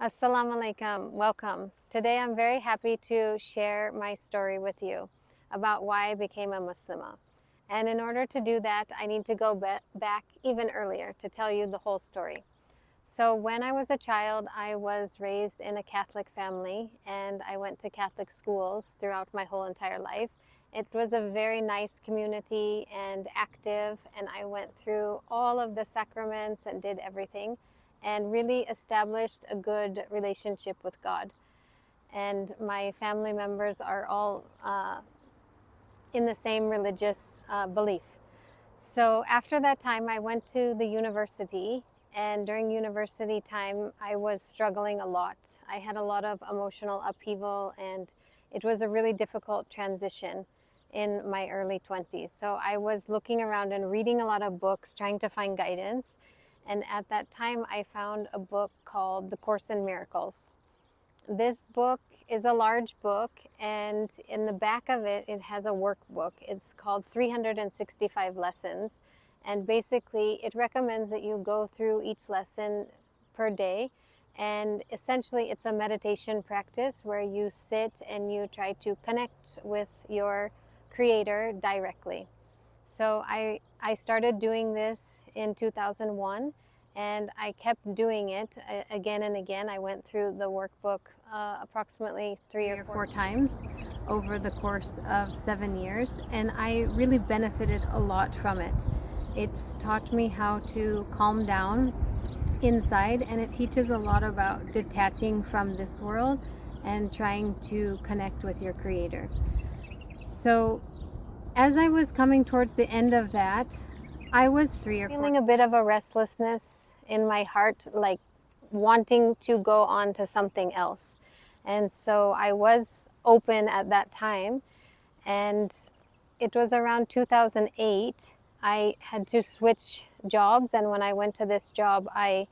Assalamu alaikum. Welcome. Today I'm very happy to share my story with you about why I became a Muslimah. And in order to do that, I need to go back even earlier to tell you the whole story. So, when I was a child, I was raised in a Catholic family and I went to Catholic schools throughout my whole entire life. It was a very nice community and active, and I went through all of the sacraments and did everything and really established a good relationship with God. And my family members are all in the same religious belief. So after that time, I went to the university, and during university time, I was struggling a lot. I had a lot of emotional upheaval, and it was a really difficult transition in my early 20s. So I was looking around and reading a lot of books, trying to find guidance. And at that time, I found a book called The Course in Miracles. This book is a large book, and in the back of it, it has a workbook. It's called 365 Lessons. And basically, it recommends that you go through each lesson per day. And essentially, it's a meditation practice where you sit and you try to connect with your creator directly. So I started doing this in 2001, and I kept doing it again and again. I went through the workbook approximately 3 or 4 times over the course of 7 years, and I really benefited a lot from it. It's taught me how to calm down inside, and it teaches a lot about detaching from this world and trying to connect with your creator. So as I was coming towards the end of that, I was feeling a bit of a restlessness in my heart, like wanting to go on to something else. And so I was open at that time. And it was around 2008, I had to switch jobs. And when I went to this job, I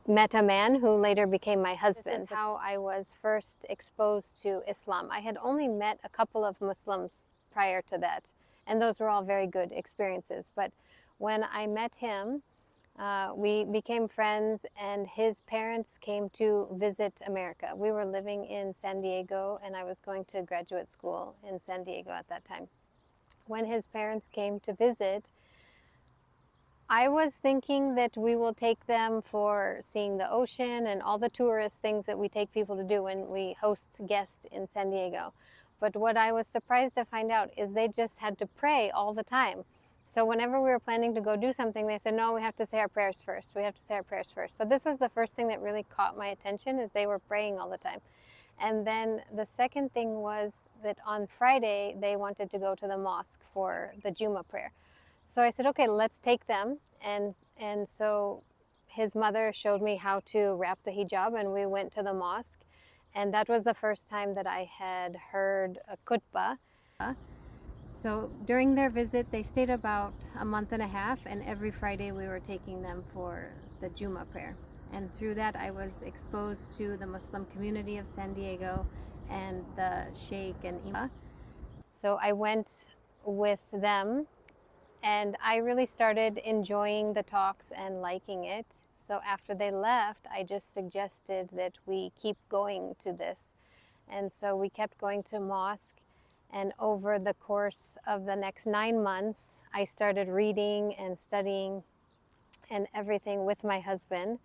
met a man who later became my husband. This is how I was first exposed to Islam. I had only met a couple of Muslims prior to that, and those were all very good experiences. But when I met him, we became friends, and his parents came to visit America. We were living in San Diego, and I was going to graduate school in San Diego at that time. When his parents came to visit, I was thinking that we will take them for seeing the ocean and all the tourist things that we take people to do when we host guests in San Diego. But what I was surprised to find out is they just had to pray all the time. So whenever we were planning to go do something, they said, no, we have to say our prayers first. We have to say our prayers first. So this was the first thing that really caught my attention, is they were praying all the time. And then the second thing was that on Friday, they wanted to go to the mosque for the Juma prayer. So I said, okay, let's take them. And so his mother showed me how to wrap the hijab, and we went to the mosque. And that was the first time that I had heard a khutbah. So during their visit, they stayed about a month and a half, and every Friday we were taking them for the Juma prayer. And through that, I was exposed to the Muslim community of San Diego and the Sheikh and Imam. So I went with them, and I really started enjoying the talks and liking it. So after they left, I just suggested that we keep going to this. And so we kept going to mosque. And over the course of the next 9 months, I started reading and studying and everything with my husband.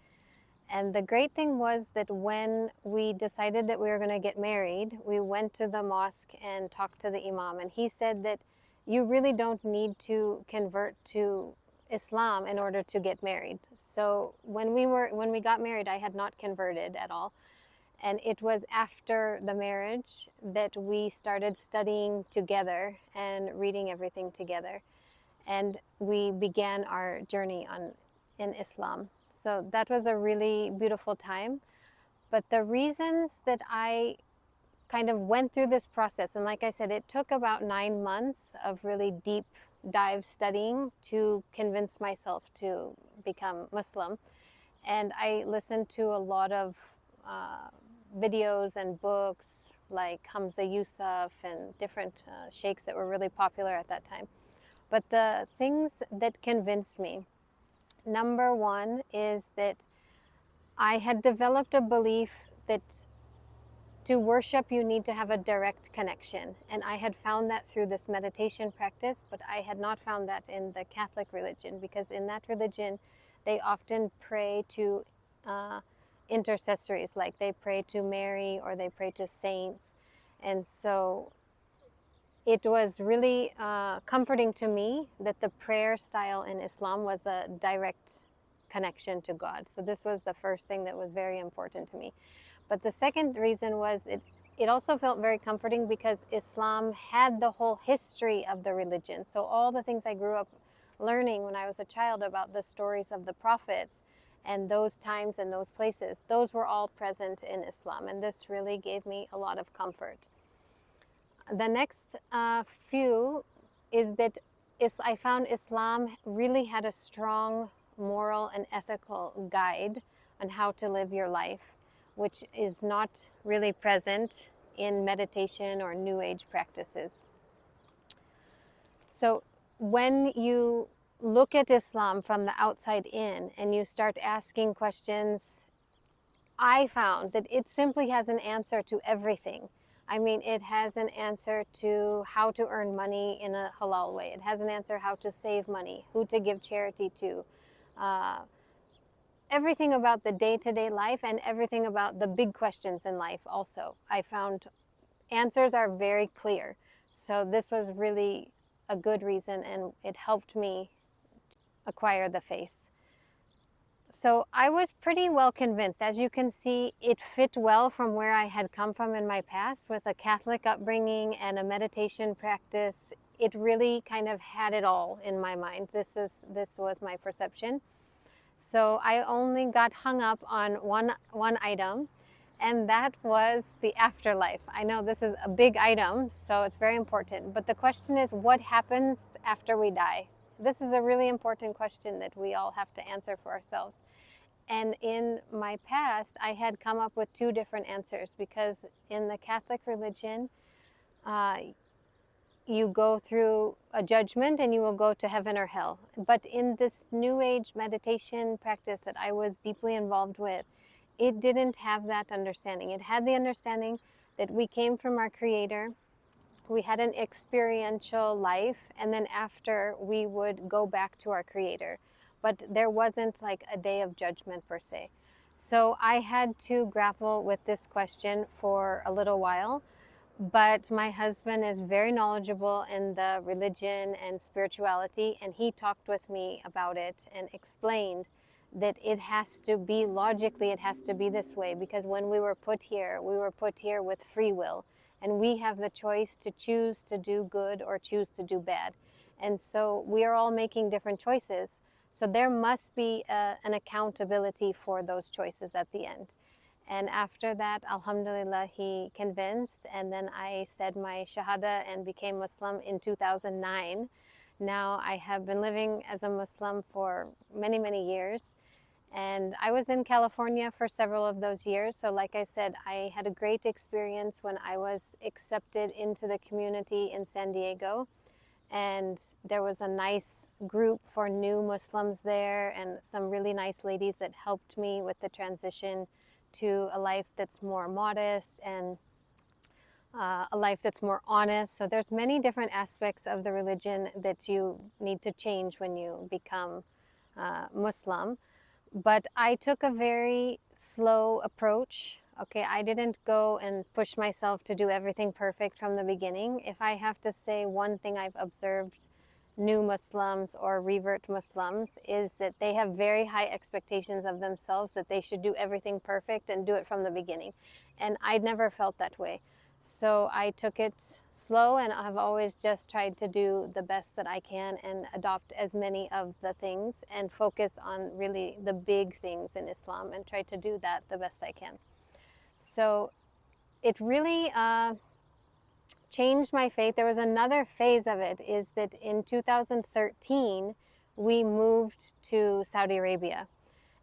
And the great thing was that when we decided that we were going to get married, we went to the mosque and talked to the imam. And he said that you really don't need to convert to Islam in order to get married. So when we got married, I had not converted at all. And it was after the marriage that we started studying together and reading everything together. And we began our journey in Islam. So that was a really beautiful time. But the reasons that I kind of went through this process, and like I said, it took about 9 months of really deep dive studying to convince myself to become Muslim. And I listened to a lot of videos and books like Hamza Yusuf and different sheikhs that were really popular at that time. But the things that convinced me, number one, is that I had developed a belief that to worship, you need to have a direct connection. And I had found that through this meditation practice, but I had not found that in the Catholic religion, because in that religion, they often pray to intercessories, like they pray to Mary or they pray to saints. And so it was really comforting to me that the prayer style in Islam was a direct connection to God. So this was the first thing that was very important to me. But the second reason was it also felt very comforting because Islam had the whole history of the religion. So all the things I grew up learning when I was a child about the stories of the prophets and those times and those places, those were all present in Islam. And this really gave me a lot of comfort. The next few is that I found Islam really had a strong moral and ethical guide on how to live your life, which is not really present in meditation or New Age practices. So when you look at Islam from the outside in and you start asking questions, I found that it simply has an answer to everything. I mean, it has an answer to how to earn money in a halal way. It has an answer how to save money, who to give charity to, everything about the day-to-day life and everything about the big questions in life also. I found answers are very clear. So this was really a good reason, and it helped me acquire the faith. So I was pretty well convinced. As you can see, it fit well from where I had come from in my past with a Catholic upbringing and a meditation practice. It really kind of had it all in my mind. This was my perception. So I only got hung up on one item, and that was the afterlife. I know this is a big item, so it's very important. But the question is, what happens after we die? This is a really important question that we all have to answer for ourselves. And in my past, I had come up with two different answers, because in the Catholic religion, you go through a judgment and you will go to heaven or hell. But in this New Age meditation practice that I was deeply involved with, it didn't have that understanding. It had the understanding that we came from our Creator, we had an experiential life, and then after we would go back to our Creator. But there wasn't like a day of judgment per se. So I had to grapple with this question for a little while. But my husband is very knowledgeable in the religion and spirituality, and he talked with me about it and explained that it has to be logically, it has to be this way, because when we were put here with free will, and we have the choice to choose to do good or choose to do bad. And so we are all making different choices. So there must be an accountability for those choices at the end. And after that, alhamdulillah, he convinced, and then I said my shahada and became Muslim in 2009. Now I have been living as a Muslim for many, many years. And I was in California for several of those years. So like I said, I had a great experience when I was accepted into the community in San Diego. And there was a nice group for new Muslims there, and some really nice ladies that helped me with the transition to a life that's more modest and a life that's more honest. So there's many different aspects of the religion that you need to change when you become Muslim. But I took a very slow approach. Okay, I didn't go and push myself to do everything perfect from the beginning. If I have to say one thing I've observed new Muslims or revert Muslims is that they have very high expectations of themselves, that they should do everything perfect and do it from the beginning. And I never felt that way. So I took it slow, and I've always just tried to do the best that I can and adopt as many of the things and focus on really the big things in Islam and try to do that the best I can. So it really changed my faith. There was another phase of it, is that in 2013, we moved to Saudi Arabia.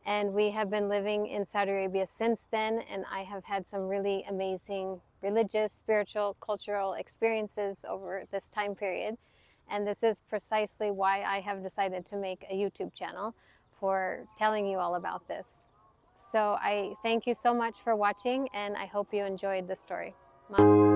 And we have been living in Saudi Arabia since then, and I have had some really amazing religious, spiritual, cultural experiences over this time period. And this is precisely why I have decided to make a YouTube channel for telling you all about this. So I thank you so much for watching, and I hope you enjoyed the story. Mas.